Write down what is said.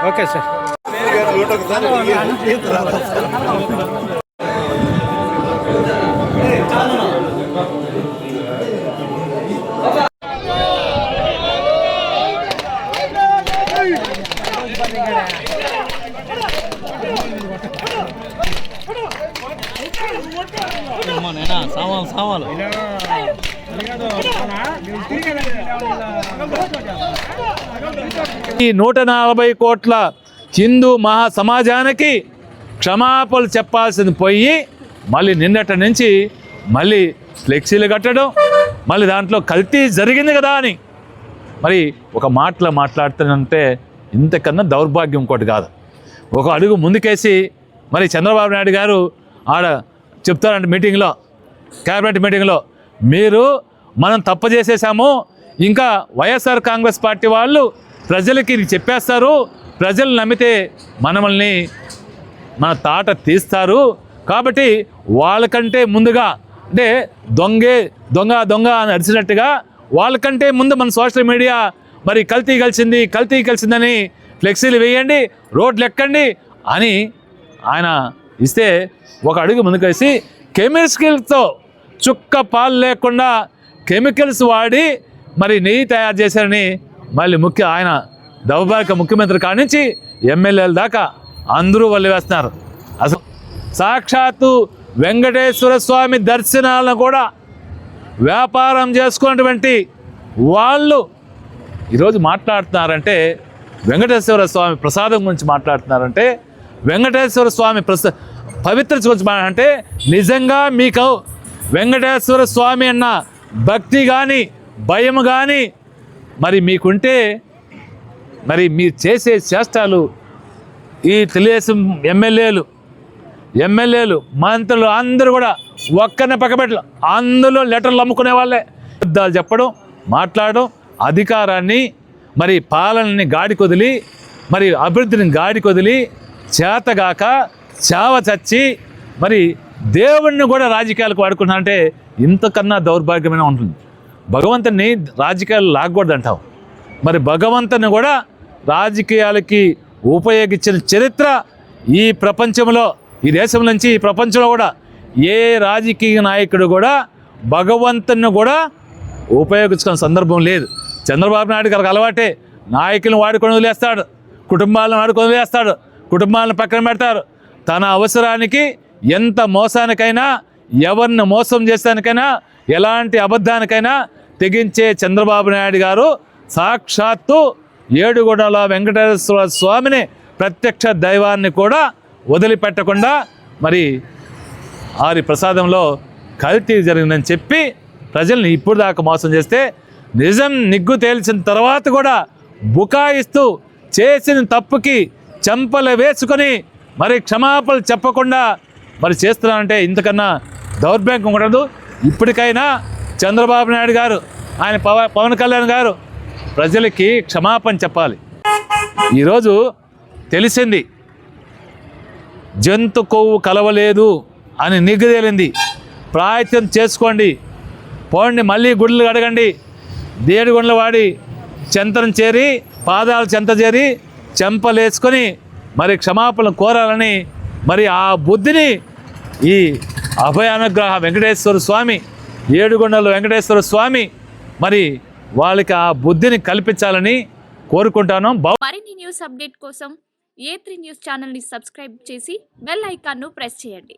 Okay sir. ఈ 140 కోట్ల హిందూ మహా సమాజానికి క్షమాపణలు చెప్పాల్సింది పోయి మళ్ళీ నిన్నటి నుంచి మళ్ళీ ఫ్లెక్సీలు కట్టడం, మళ్ళీ దాంట్లో కల్తీ జరిగింది కదా అని మరి ఒక మాట్లాడుతానంటే ఇంతకన్నా దౌర్భాగ్యం ఇంకోటి కాదు. ఒక అడుగు ముందుకేసి మరి చంద్రబాబు నాయుడు గారు ఆడ చెప్తారంటే మీటింగ్లో, క్యాబినెట్ మీటింగ్లో, మీరు మనం తప్పు చేసేసాము, ఇంకా వైఎస్ఆర్ కాంగ్రెస్ పార్టీ వాళ్ళు ప్రజలకి ఇది చెప్పేస్తారు, ప్రజలు నమ్మితే మనల్ని మన తాట తీస్తారు, కాబట్టి వాళ్ళకంటే ముందుగా అంటే దొంగ అని అరిచినట్టుగా వాళ్ళకంటే ముందు మన సోషల్ మీడియా మరి కల్తీ కలిసిందని ఫ్లెక్సీలు వేయండి, రోడ్లు ఎక్కండి అని ఆయన ఇస్తే ఒక అడుగు ముందుకేసి కెమికల్స్తో చుక్క పాలు లేకుండా కెమికల్స్ వాడి మరి నెయ్యి తయారు చేశారని మళ్ళీ ఆయన దౌర్భాగ్య ముఖ్యమంత్రి కానించి ఎమ్మెల్యేల దాకా అందరూ వల్లి వేస్తున్నారు. అసలు సాక్షాత్తు వెంకటేశ్వర స్వామి దర్శనాలను కూడా వ్యాపారం చేసుకున్నటువంటి వాళ్ళు ఈరోజు మాట్లాడుతున్నారంటే, వెంకటేశ్వర స్వామి ప్రసాదం గురించి మాట్లాడుతున్నారంటే, వెంకటేశ్వర స్వామి పవిత్రత గురించి మాట్లాడంటే, నిజంగా మీకు వెంకటేశ్వర స్వామి అన్న భక్తి కానీ భయం కానీ మరి మీకుంటే మరి మీరు చేసే చేష్టాలు ఈ తెలుగుదేశం ఎమ్మెల్యేలు మంత్రులు అందరూ కూడా ఒక్కరిని పక్కబెట్టలు, అందులో లెటర్లు అమ్ముకునే వాళ్ళే అబద్ధాలు చెప్పడం, మాట్లాడడం, అధికారాన్ని మరి పాలనని గాడికొదిలి మరి అభివృద్ధిని గాడికొదిలి చేతగాక చావ చచ్చి మరి దేవుణ్ణి కూడా రాజకీయాలకు వాడుకున్నారంటే ఇంతకన్నా దౌర్భాగ్యమైన ఉంటుంది. భగవంతుని రాజకీయాలు లాగకూడదంటావు, మరి భగవంతుని కూడా రాజకీయాలకి ఉపయోగించిన చరిత్ర ఈ ప్రపంచంలో, ఈ దేశం నుంచి ఈ ప్రపంచంలో కూడా ఏ రాజకీయ నాయకుడు కూడా భగవంతుని కూడా ఉపయోగించుకున్న సందర్భం లేదు. చంద్రబాబు నాయుడు గారికి అలవాటే నాయకులను వాడుకొని వదిలేస్తాడు, కుటుంబాలను వాడుకొని వదిలేస్తాడు, కుటుంబాలను పక్కన పెడతారు. తన అవసరానికి ఎంత మోసానికైనా, ఎవరిని మోసం చేసానికైనా, ఎలాంటి అబద్ధానికైనా తెగించే చంద్రబాబు నాయుడు గారు సాక్షాత్తు ఏడుగొండల వెంకటేశ్వర స్వామిని ప్రత్యక్ష దైవాన్ని కూడా వదిలిపెట్టకుండా మరి ఆరి ప్రసాదంలో కల్తీ జరిగిందని చెప్పి ప్రజల్ని ఇప్పుడు దాకా మోసం చేస్తే, నిజం నిగ్గు తేల్చిన తర్వాత కూడా బుకాయిస్తూ చేసిన తప్పుకి చెంపలు వేసుకొని మరి క్షమాపణలు చెప్పకుండా మరి చేస్తున్నారంటే ఇంతకన్నా దౌర్భాగ్యం ఉండదు. ఇప్పటికైనా చంద్రబాబు నాయుడు గారు, ఆయన పవన్ కళ్యాణ్ గారు ప్రజలకి క్షమాపణ చెప్పాలి. ఈరోజు తెలిసింది జంతు కొవ్వు కలవలేదు అని నిగ్గుదేలింది. ప్రాయత్నం చేసుకోండి, పోండి, మళ్ళీ గుడ్లు అడగండి, దేడిగుండ్లు వాడి చెంతను చేరి పాదాలు చెంత చేరి చెంపలేసుకొని మరి క్షమాపణ కోరాలని మరి ఆ బుద్ధిని ఈ అభయానుగ్రహ వెంకటేశ్వర స్వామి, ఏడుగొండల వెంకటేశ్వర స్వామి మరి వాళ్ళకి ఆ బుద్ధిని కల్పించాలని కోరుకుంటాను. మరిన్ని న్యూస్ అప్డేట్ కోసం A3 న్యూస్ ఛానల్ని సబ్స్క్రైబ్ చేసి బెల్ ఐకాన్ను ప్రెస్ చేయండి.